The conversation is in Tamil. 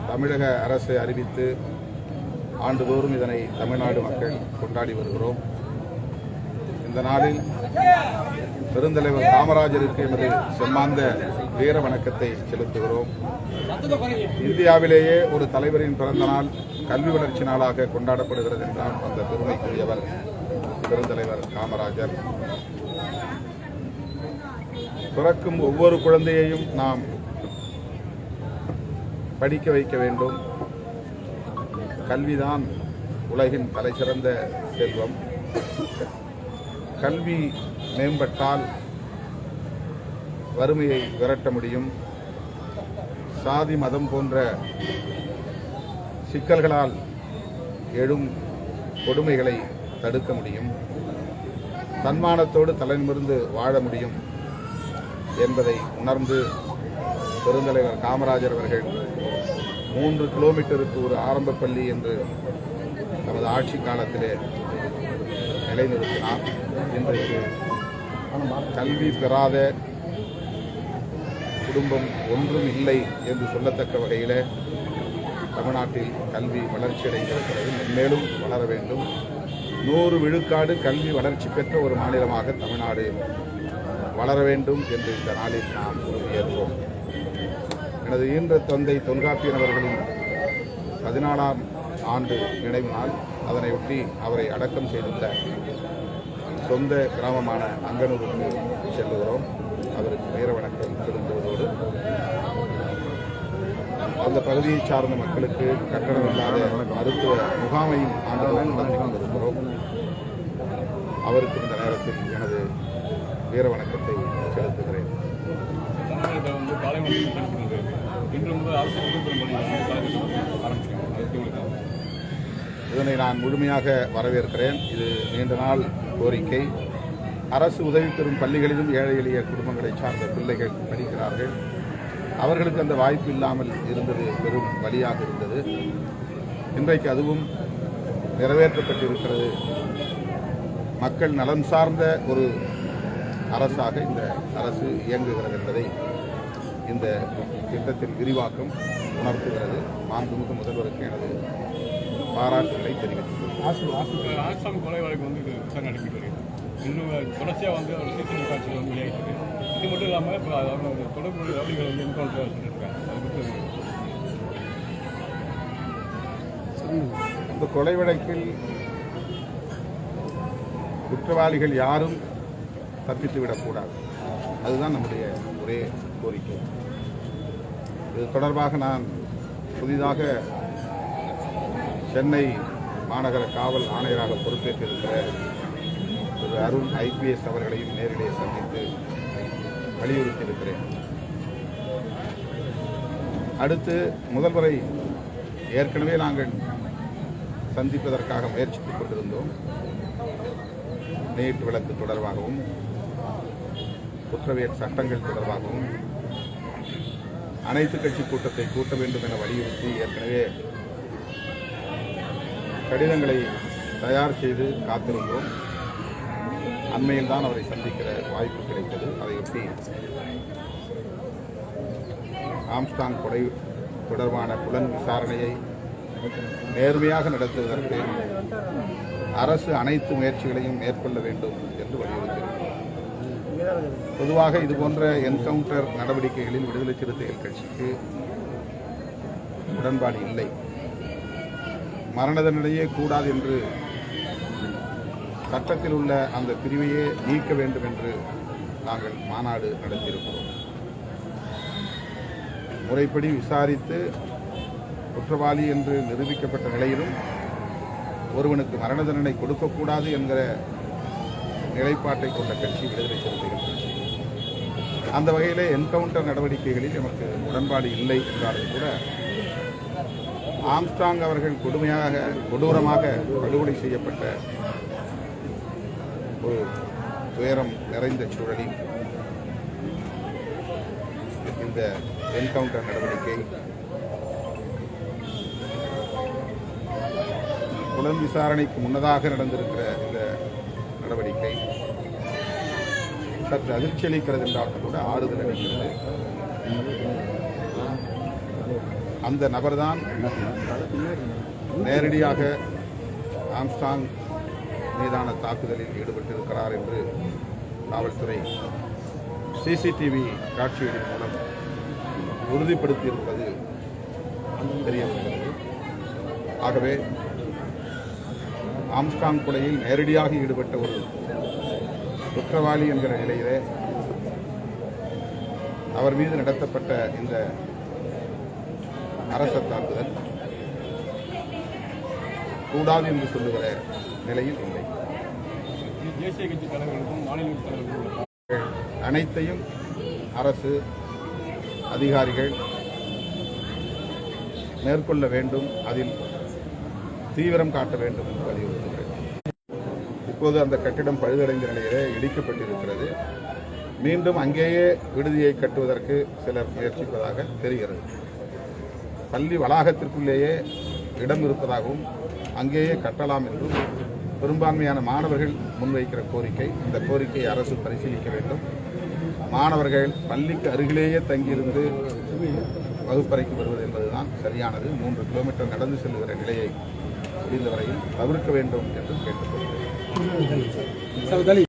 தமிழக அரசு அறிவித்து ஆண்டுதோறும் இதனை தமிழ்நாடு மக்கள் கொண்டாடி வருகிறோம். இந்த நாளில் பெருந்தலைவர் காமராஜருக்கு எமது செம்மாந்த வீர வணக்கத்தை செலுத்துகிறோம். இந்தியாவிலேயே ஒரு தலைவரின் பிறந்த நாள் கல்வி வளர்ச்சி நாளாக கொண்டாடப்படுகிறது என்றால் அந்த பெருமைக்குரியவர் பெருந்தலைவர் காமராஜர். பிறக்கும் ஒவ்வொரு குழந்தையையும் நாம் படிக்க வைக்க வேண்டும். கல்விதான் உலகின் தலைசிறந்த செல்வம். கல்வி மேம்பட்டால் வறுமையை விரட்ட முடியும். சாதி மதம் போன்ற சிக்கல்களால் எழும் கொடுமைகளை தடுக்க முடியும். தன்மானத்தோடு தலைநிமிர்ந்து வாழ முடியும் என்பதை உணர்ந்து பெருந்தலைவர் காமராஜர் அவர்கள் 3 கிலோமீட்டருக்கு ஒரு ஆரம்ப பள்ளி என்று தமது ஆட்சி காலத்திலே நிலைநிறுத்தினார். இன்றைக்கு கல்வி பெறாத குடும்பம் ஒன்றும் இல்லை என்று சொல்லத்தக்க வகையில் தமிழ்நாட்டில் கல்வி வளர்ச்சியடைந்திருக்கிறது. மென்மேலும் வளர வேண்டும். 100 விழுக்காடு கல்வி வளர்ச்சி பெற்ற ஒரு மாநிலமாக தமிழ்நாடு வளர வேண்டும் என்று இந்த நாளில் நாம் உறுதியேற்போம். எனது ஈன்ற தந்தை தொல்காப்பியன் அவர்களின் 14ஆம் ஆண்டு நினைவு நாள். அதனையொட்டி அவரை அடக்கம் செய்துள்ள சொந்த கிராமமான அங்கனூருக்கு செல்லுகிறோம். அவருக்கு வீர வணக்கம் செலுத்துவதோடு அந்த பகுதியை சார்ந்த மக்களுக்கு கட்டணமில்லாத மருத்துவ முகாமையும் ஆண்டுடன் நடத்தி கொண்டிருக்கிறோம். அவருக்கு இந்த நேரத்தில் எனது வீர வணக்கத்தை செலுத்துகிறேன். இதனை நான் முழுமையாக வரவேற்கிறேன். இது நீண்ட நாள் கோரிக்கை. அரசு உதவி பெறும் பள்ளிகளிலும் ஏழை எளிய குடும்பங்களை சார்ந்த பிள்ளைகள் படிக்கிறார்கள். அவர்களுக்கு அந்த வாய்ப்பு இல்லாமல் இருந்தது பெரும் வலியாக இருந்தது. இன்றைக்கு அதுவும் நிறைவேற்றப்பட்டிருக்கிறது. மக்கள் நலன் சார்ந்த ஒரு அரசாக இந்த அரசு இயங்குகிறது என்பதை இந்த திட்டத்தின் விரிவாக்கம் உணர்த்துகிறது. மாண்புமிகு முதல்வருக்கு எனது பாராட்டுகளை தெரிவித்துள்ளேன். ஆசாம் கொலை வழக்கு விசாரணை நடத்திட்டு வருகிறது. இன்னும் தொடர்ச்சியாக ஒரு சிசிடிவி காட்சியில் வெளியாகிட்டு. இது மட்டும் இல்லாமல் இப்போ அவரோட தொடர்புடைய ரவுடிகள் என்கவுண்டர் சொல்லியிருக்காங்க. இந்த கொலை வழக்கில் குற்றவாளிகள் யாரும் தப்பித்துவிடக்கூடாது. அதுதான் நம்முடைய ஒரே கோரிக்கை. இது தொடர்பாக நான் புதிதாக சென்னை மாநகர காவல் ஆணையராக பொறுப்பேற்றிருக்கிற திரு அருண் IPS அவர்களையும் நேரிலே சந்தித்து வலியுறுத்தியிருக்கிறேன். அடுத்து முதல்வரை ஏற்கனவே நாங்கள் சந்திப்பதற்காக முயற்சித்துக் கொண்டிருந்தோம். நீட் விலக்கு தொடர்பாகவும் குற்றவியல் சட்டங்கள் தொடர்பாகவும் அனைத்து கட்சி கூட்டத்தை கூட்ட வேண்டும் என வலியுறுத்தி ஏற்கனவே கடிதங்களை தயார் செய்து காத்திருந்தோம். அண்மையில் தான் அவரை சந்திக்கிற வாய்ப்பு கிடைத்தது. அதையொட்டி ஆம்ஸ்டாங் கொலை தொடர்பான புலன் விசாரணையை நேர்மையாக நடத்துவதற்கு அரசு அனைத்து முயற்சிகளையும் மேற்கொள்ள வேண்டும் என்று வலியுறுத்தியிருக்கிறோம். பொதுவாக இதுபோன்ற என்கவுண்டர் நடவடிக்கைகளில் விடுதலை சிறுத்தைகள் கட்சிக்கு உடன்பாடு இல்லை. மரண தண்டனையே கூடாது என்று சட்டத்தில் உள்ள அந்த பிரிவையே நீக்க வேண்டும் என்று நாங்கள் மாநாடு நடத்தியிருக்கிறோம். முறைப்படி விசாரித்து குற்றவாளி என்று நிரூபிக்கப்பட்ட நிலையிலும் ஒருவனுக்கு மரண தண்டனை கொடுக்கக்கூடாது என்கிற நிலைப்பாட்டை கொண்ட கட்சி விடுதலை சிறுத்தைகள் கட்சி. அந்த வகையிலே என்கவுண்டர் நடவடிக்கைகளில் நமக்கு உடன்பாடு இல்லை என்றாலும் கூட ஆம்ஸ்டாங் அவர்கள் கொடூரமாக படுகொலை செய்யப்பட்ட ஒரு துயரம் நிறைந்த சூழலில் இந்த என்கவுண்டர் நடவடிக்கை புலன் விசாரணைக்கு முன்னதாக நடந்திருக்கிற இந்த நடவடிக்கை சற்று அதிர்ச்சி அளிக்கிறது என்றாலும் கூட ஆறுதல் அளிக்கிறது. அந்த நபர்தான் நேரடியாக ஆம்ஸ்ட்ராங் மீதான தாக்குதலில் ஈடுபட்டிருக்கிறார் என்று காவல்துறை சிசிடிவி காட்சிகளின் மூலம் உறுதிப்படுத்தியிருப்பது தெரிய வருகிறது. ஆகவே ஆம்ஸ்ட்ராங் கொலையில் நேரடியாக ஈடுபட்ட ஒரு குற்றவாளி என்கிற நிலையிலே அவர் மீது நடத்தப்பட்ட இந்த அரச தாக்குதல் கூடாது என்று சொல்லுகிற நிலையில் இல்லை. தேசிய கட்சி தலைவர்களுக்கும் மாநில தலைவர்களுக்கும் அனைத்தையும் அரசு அதிகாரிகள் மேற்கொள்ள வேண்டும், அதில் தீவிரம் காட்ட வேண்டும் என்று வலியுறுத்துகிறேன். இப்போது அந்த கட்டிடம் பழுதடைந்த நிலையிலே இடிக்கப்பட்டிருக்கிறது. மீண்டும் அங்கேயே விடுதியை கட்டுவதற்கு சிலர் முயற்சிப்பதாக தெரிகிறது. பள்ளி வளாகத்திற்குள்ளேயே இடம் இருப்பதாகவும் அங்கேயே கட்டலாம் என்றும் பெரும்பான்மையான மாணவர்கள் முன்வைக்கிற கோரிக்கை. இந்த கோரிக்கையை அரசு பரிசீலிக்க வேண்டும். மாணவர்கள் பள்ளிக்கு அருகிலேயே தங்கியிருந்து வகுப்பறைக்கு வருவது என்பதுதான் சரியானது. 3 கிலோமீட்டர் நடந்து செல்லுகிற நிலையை முடிந்தவரையில் தவிர்க்க வேண்டும் என்று கேட்டுக்கொள்கிறேன்.